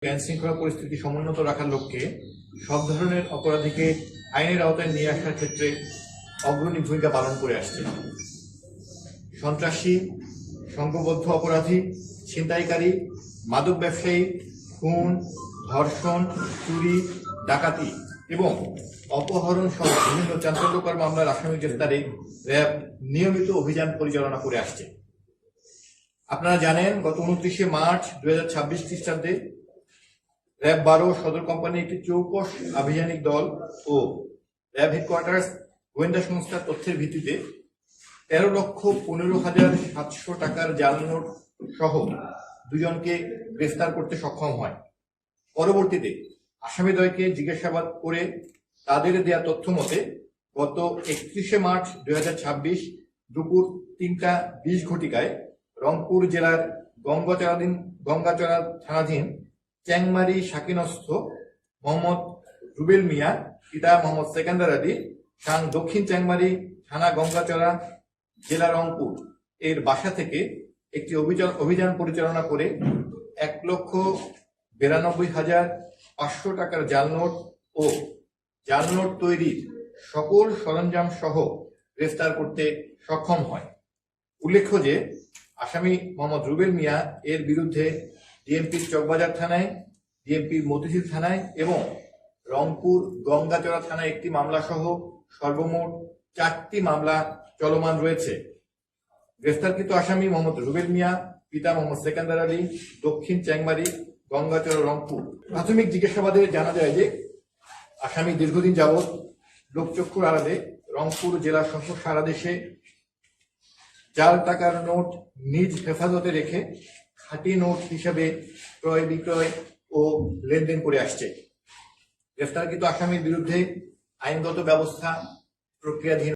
আইন শৃঙ্খলা পরিস্থিতি সমুন্নত রাখার লক্ষ্যে সব ধরনের অপরাধীকে আইনের আওতায় নিয়ে আসার ক্ষেত্রে অগ্রণী ভূমিকা পালন করে আসছে। সন্ত্রাসী, সংঘবদ্ধ অপরাধী, ছিনতাইকারী, মাদক ব্যবসায়ী, খুন, ধর্ষণ, চুরি, ডাকাতি এবং অপহরণ সহ বিভিন্ন চাঞ্চল্যকর মামলার আসামি গ্রেফতারে র্যাব নিয়মিত অভিযান পরিচালনা করে আসছে। আপনারা জানেন, গত 29শে মার্চ 2026 খ্রিস্টাব্দে র্যাব 12 সদর কোম্পানির একটি চৌকস আভিযানিক দল ও র্যাব হেডকোয়ার্টার্স গোয়েন্দা সংস্থার তথ্যের ভিত্তিতে 13,15,700 টাকার জাল নোট সহ দুজনকে গ্রেফতার করতে সক্ষম হয়। পরবর্তীতে আসামিদ্বয়কে জিজ্ঞাসাবাদ করে তাদের দেয়া তথ্য মতে গত 31শে মার্চ 2026 দুপুর 3:20 ঘটিকায় রংপুর জেলার গঙ্গাচড়া থানাধীন চ্যাংমারি শাকিনস্থ মোহাম্মদ রুবেল মিয়া পিতা মোহাম্মদ সেকেন্দার আলী সাং দক্ষিণ চ্যাংমারি থানা গঙ্গাচড়া জেলা রংপুর এর বাসা থেকে একটি অভিযান পরিচালনা করে 1,92,500 টাকার জাল নোট ও জাল নোট তৈরির সকল সরঞ্জাম সহ গ্রেফতার করতে সক্ষম হয়। উল্লেখ্য যে আসামি মোহাম্মদ রুবেল মিয়া এর বিরুদ্ধে ডিএমপির চকবাজার থানায়, ডিএমপির মতিঝিল থানায় এবং রংপুর গঙ্গাচড়া থানায় একটি মামলা সহ সর্বমোট 4টি মামলা চলমান রয়েছে। গ্রেফতারকৃত আসামি মোহাম্মদ রুবেল মিয়া পিতা মোহাম্মদ সেকেন্দার আলী দক্ষিণ চ্যাংমারি গঙ্গাচড়া রংপুর। প্রাথমিক জিজ্ঞাসাবাদে জানা যায় যে আসামি দীর্ঘদিন যাবৎ লোকচক্ষুর আড়ালে রংপুর জেলা সহ সারা দেশে জাল টাকার নোট নিজ হেফাজতে রেখে খাঁটি নোট হিসাবে ক্রয় বিক্রয় ও লেনদেন করে আসছে। গ্রেফতারকৃত আসামির বিরুদ্ধে আইনগত ব্যবস্থা প্রক্রিয়াধীন।